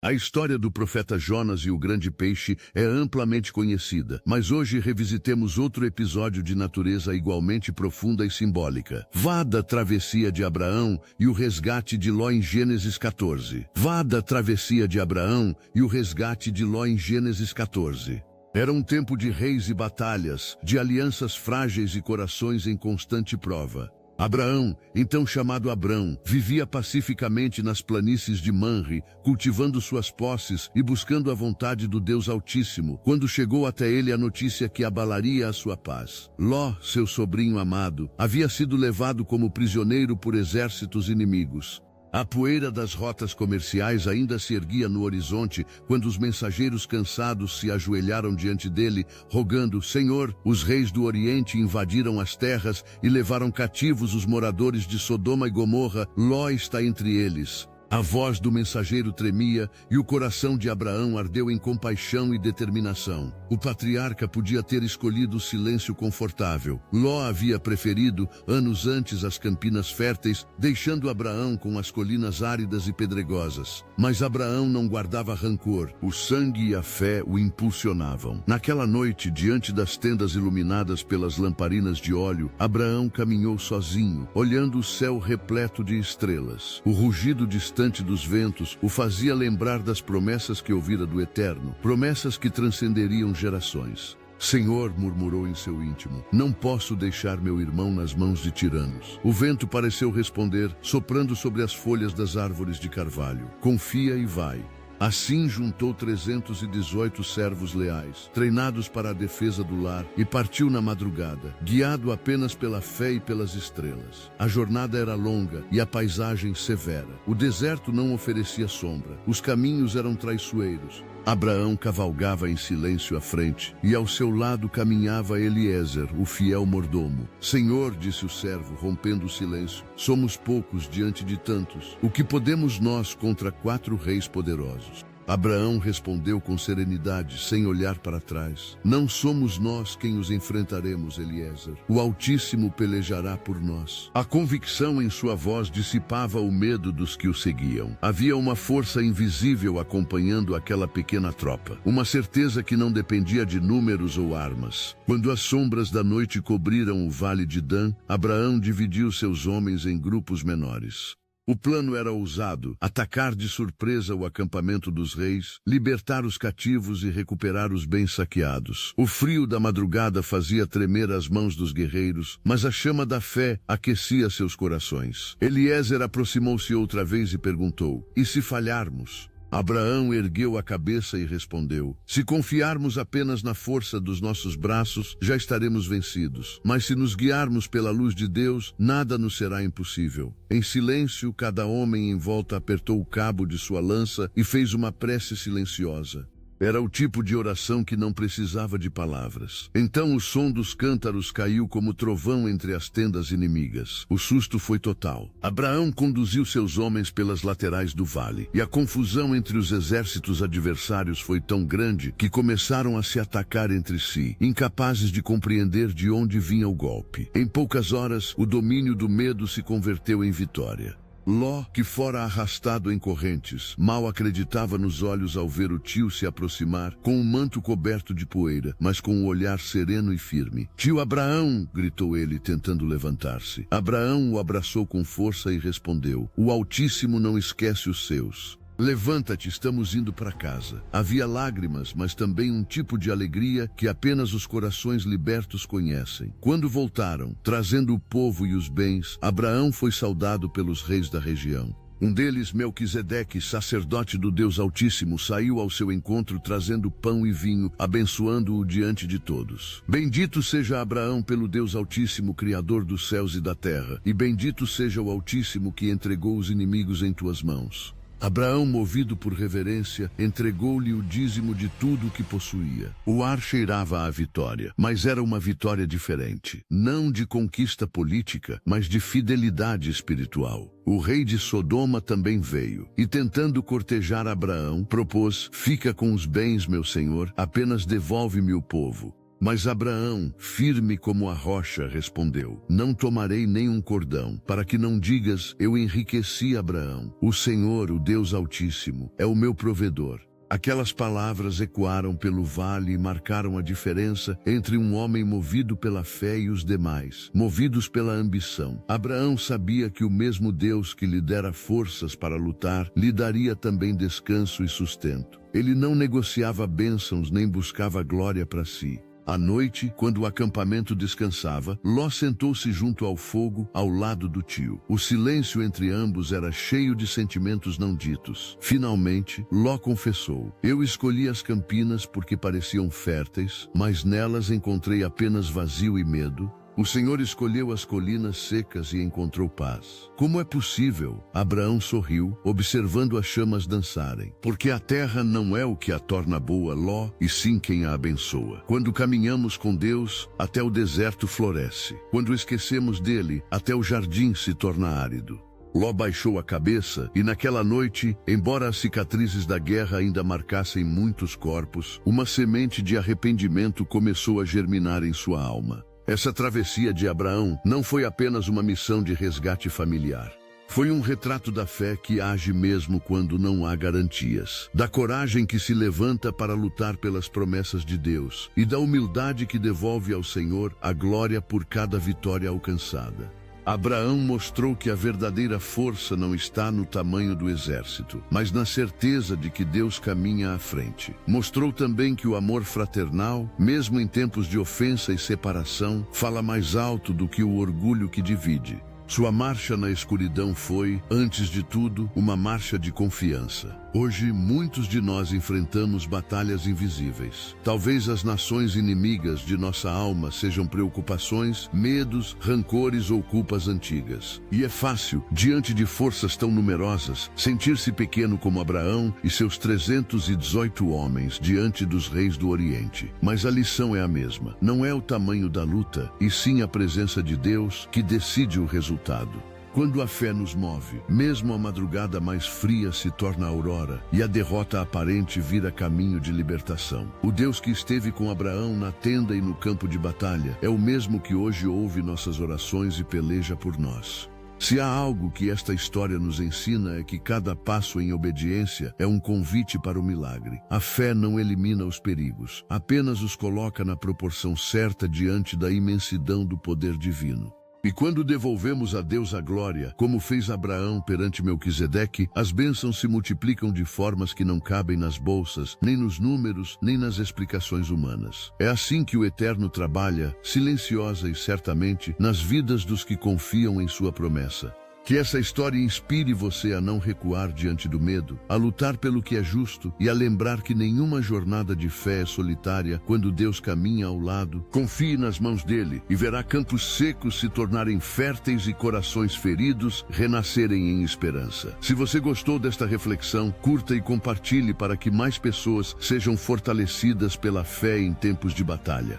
A história do profeta Jonas e o grande peixe é amplamente conhecida, mas hoje revisitemos outro episódio de natureza igualmente profunda e simbólica. Vá da travessia de Abraão e o resgate de Ló em Gênesis 14. Vá da travessia de Abraão e o resgate de Ló em Gênesis 14. Era um tempo de reis e batalhas, de alianças frágeis e corações em constante prova. Abraão, então chamado Abrão, vivia pacificamente nas planícies de Manre, cultivando suas posses e buscando a vontade do Deus Altíssimo, quando chegou até ele a notícia que abalaria a sua paz. Ló, seu sobrinho amado, havia sido levado como prisioneiro por exércitos inimigos. A poeira das rotas comerciais ainda se erguia no horizonte quando os mensageiros cansados se ajoelharam diante dele, rogando: Senhor, os reis do Oriente invadiram as terras e levaram cativos os moradores de Sodoma e Gomorra. Ló está entre eles. A voz do mensageiro tremia e o coração de Abraão ardeu em compaixão e determinação. O patriarca podia ter escolhido o silêncio confortável. Ló havia preferido, anos antes, as campinas férteis, deixando Abraão com as colinas áridas e pedregosas. Mas Abraão não guardava rancor. O sangue e a fé o impulsionavam. Naquela noite, diante das tendas iluminadas pelas lamparinas de óleo, Abraão caminhou sozinho, olhando o céu repleto de estrelas. O rugido distante dos ventos o fazia lembrar das promessas que ouvira do Eterno, promessas que transcenderiam gerações. Senhor, murmurou em seu íntimo, não posso deixar meu irmão nas mãos de tiranos. O vento pareceu responder, soprando sobre as folhas das árvores de carvalho. Confia e vai. Assim juntou 318 servos leais, treinados para a defesa do lar, e partiu na madrugada, guiado apenas pela fé e pelas estrelas. A jornada era longa e a paisagem severa. O deserto não oferecia sombra, os caminhos eram traiçoeiros. Abraão cavalgava em silêncio à frente, e ao seu lado caminhava Eliezer, o fiel mordomo. Senhor, disse o servo, rompendo o silêncio, somos poucos diante de tantos. O que podemos nós contra 4 reis poderosos? Abraão respondeu com serenidade, sem olhar para trás. Não somos nós quem os enfrentaremos, Eliezer. O Altíssimo pelejará por nós. A convicção em sua voz dissipava o medo dos que o seguiam. Havia uma força invisível acompanhando aquela pequena tropa. Uma certeza que não dependia de números ou armas. Quando as sombras da noite cobriram o vale de Dan, Abraão dividiu seus homens em grupos menores. O plano era ousado: atacar de surpresa o acampamento dos reis, libertar os cativos e recuperar os bens saqueados. O frio da madrugada fazia tremer as mãos dos guerreiros, mas a chama da fé aquecia seus corações. Eliezer aproximou-se outra vez e perguntou: e se falharmos? Abraão ergueu a cabeça e respondeu: se confiarmos apenas na força dos nossos braços, já estaremos vencidos. Mas se nos guiarmos pela luz de Deus, nada nos será impossível. Em silêncio, cada homem em volta apertou o cabo de sua lança e fez uma prece silenciosa. Era o tipo de oração que não precisava de palavras. Então o som dos cântaros caiu como trovão entre as tendas inimigas. O susto foi total. Abraão conduziu seus homens pelas laterais do vale, e a confusão entre os exércitos adversários foi tão grande que começaram a se atacar entre si, incapazes de compreender de onde vinha o golpe. Em poucas horas, o domínio do medo se converteu em vitória. Ló, que fora arrastado em correntes, mal acreditava nos olhos ao ver o tio se aproximar, com o manto coberto de poeira, mas com o olhar sereno e firme. Tio Abraão, gritou ele, tentando levantar-se. Abraão o abraçou com força e respondeu: o Altíssimo não esquece os seus. Levanta-te, estamos indo para casa. Havia lágrimas, mas também um tipo de alegria que apenas os corações libertos conhecem. Quando voltaram, trazendo o povo e os bens, Abraão foi saudado pelos reis da região. Um deles, Melquisedeque, sacerdote do Deus Altíssimo, saiu ao seu encontro trazendo pão e vinho, abençoando-o diante de todos. Bendito seja Abraão pelo Deus Altíssimo, Criador dos céus e da terra, e bendito seja o Altíssimo que entregou os inimigos em tuas mãos. Abraão, movido por reverência, entregou-lhe o dízimo de tudo o que possuía. O ar cheirava à vitória, mas era uma vitória diferente. Não de conquista política, mas de fidelidade espiritual. O rei de Sodoma também veio, e tentando cortejar Abraão, propôs: fica com os bens, meu senhor, apenas devolve-me o povo. Mas Abraão, firme como a rocha, respondeu: Não tomarei nem um cordão, para que não digas, eu enriqueci Abraão. O Senhor, o Deus Altíssimo, é o meu provedor. Aquelas palavras ecoaram pelo vale e marcaram a diferença entre um homem movido pela fé e os demais, movidos pela ambição. Abraão sabia que o mesmo Deus que lhe dera forças para lutar, lhe daria também descanso e sustento. Ele não negociava bênçãos nem buscava glória para si. À noite, quando o acampamento descansava, Ló sentou-se junto ao fogo, ao lado do tio. O silêncio entre ambos era cheio de sentimentos não ditos. Finalmente, Ló confessou: Eu escolhi as campinas porque pareciam férteis, mas nelas encontrei apenas vazio e medo. O Senhor escolheu as colinas secas e encontrou paz. Como é possível? Abraão sorriu, observando as chamas dançarem. Porque a terra não é o que a torna boa, Ló, e sim quem a abençoa. Quando caminhamos com Deus, até o deserto floresce. Quando esquecemos dele, até o jardim se torna árido. Ló baixou a cabeça e naquela noite, embora as cicatrizes da guerra ainda marcassem muitos corpos, uma semente de arrependimento começou a germinar em sua alma. Essa travessia de Abraão não foi apenas uma missão de resgate familiar. Foi um retrato da fé que age mesmo quando não há garantias, da coragem que se levanta para lutar pelas promessas de Deus e da humildade que devolve ao Senhor a glória por cada vitória alcançada. Abraão mostrou que a verdadeira força não está no tamanho do exército, mas na certeza de que Deus caminha à frente. Mostrou também que o amor fraternal, mesmo em tempos de ofensa e separação, fala mais alto do que o orgulho que divide. Sua marcha na escuridão foi, antes de tudo, uma marcha de confiança. Hoje, muitos de nós enfrentamos batalhas invisíveis. Talvez as nações inimigas de nossa alma sejam preocupações, medos, rancores ou culpas antigas. E é fácil, diante de forças tão numerosas, sentir-se pequeno como Abraão e seus 318 homens diante dos reis do Oriente. Mas a lição é a mesma. Não é o tamanho da luta, e sim a presença de Deus que decide o resultado. Quando a fé nos move, mesmo a madrugada mais fria se torna aurora e a derrota aparente vira caminho de libertação. O Deus que esteve com Abraão na tenda e no campo de batalha é o mesmo que hoje ouve nossas orações e peleja por nós. Se há algo que esta história nos ensina é que cada passo em obediência é um convite para o milagre. A fé não elimina os perigos, apenas os coloca na proporção certa diante da imensidão do poder divino. E quando devolvemos a Deus a glória, como fez Abraão perante Melquisedeque, as bênçãos se multiplicam de formas que não cabem nas bolsas, nem nos números, nem nas explicações humanas. É assim que o Eterno trabalha, silenciosa e certamente, nas vidas dos que confiam em sua promessa. Que essa história inspire você a não recuar diante do medo, a lutar pelo que é justo e a lembrar que nenhuma jornada de fé é solitária quando Deus caminha ao lado. Confie nas mãos dele e verá campos secos se tornarem férteis e corações feridos renascerem em esperança. Se você gostou desta reflexão, curta e compartilhe para que mais pessoas sejam fortalecidas pela fé em tempos de batalha.